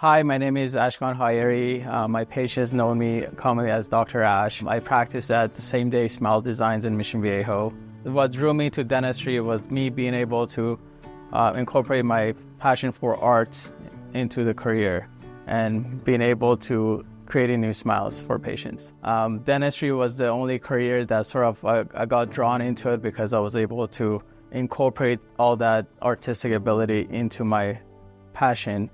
Hi, my name is Ashkan Haeri. My patients know me commonly as Dr. Ash. I practice at the Same Day Smile Designs in Mission Viejo. What drew me to dentistry was me being able to incorporate my passion for art into the career and being able to creating new smiles for patients. Dentistry was the only career that sort of I got drawn into it because I was able to incorporate all that artistic ability into my passion.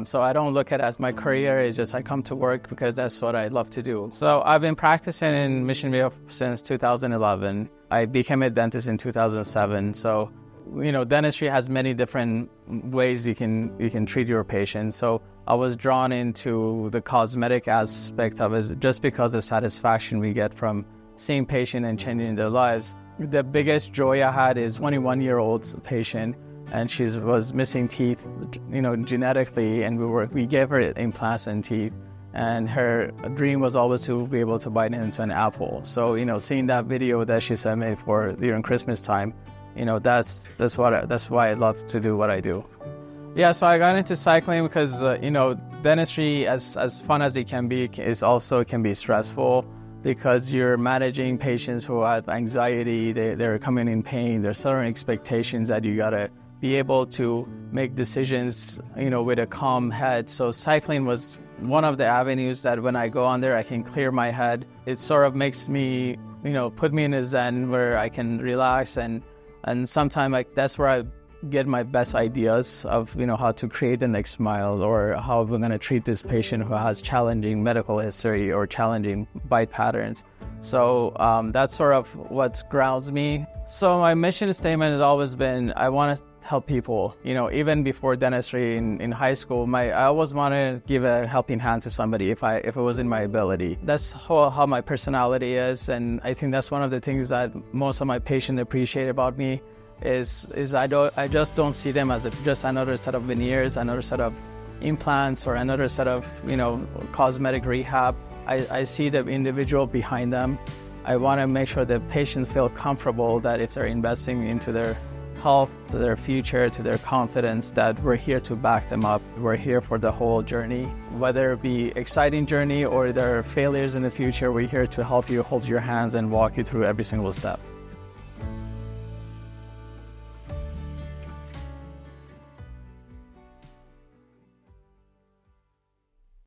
So I don't look at it as my career, it's just I come to work because that's what I love to do. So I've been practicing in Mission Viejo since 2011. I became a dentist in 2007. So, dentistry has many different ways you can treat your patients. So I was drawn into the cosmetic aspect of it just because of the satisfaction we get from seeing patients and changing their lives. The biggest joy I had is 21-year-old patient, and she was missing teeth, genetically, and we gave her implants and teeth, and her dream was always to be able to bite into an apple. So, seeing that video that she sent me for during Christmas time, that's why I love to do what I do. Yeah, so I got into cycling because, dentistry, as fun as it can be, can be stressful because you're managing patients who have anxiety, they're coming in pain, there's certain expectations that you gotta be able to make decisions, with a calm head. So cycling was one of the avenues that when I go on there, I can clear my head. It sort of makes me, put me in a zen where I can relax and sometimes that's where I get my best ideas of, how to create the next smile or how we're going to treat this patient who has challenging medical history or challenging bite patterns. So that's sort of what grounds me. So my mission statement has always been, I want to help people. Even before dentistry in high school, I always want to give a helping hand to somebody if it was in my ability. That's how my personality is, and I think that's one of the things that most of my patients appreciate about me is I just don't see them as just another set of veneers, another set of implants, or another set of cosmetic rehab. I see the individual behind them. I want to make sure the patients feel comfortable that if they're investing into their health, to their future, to their confidence, that we're here to back them up. We're here for the whole journey. Whether it be exciting journey or there are failures in the future, we're here to help you, hold your hands, and walk you through every single step.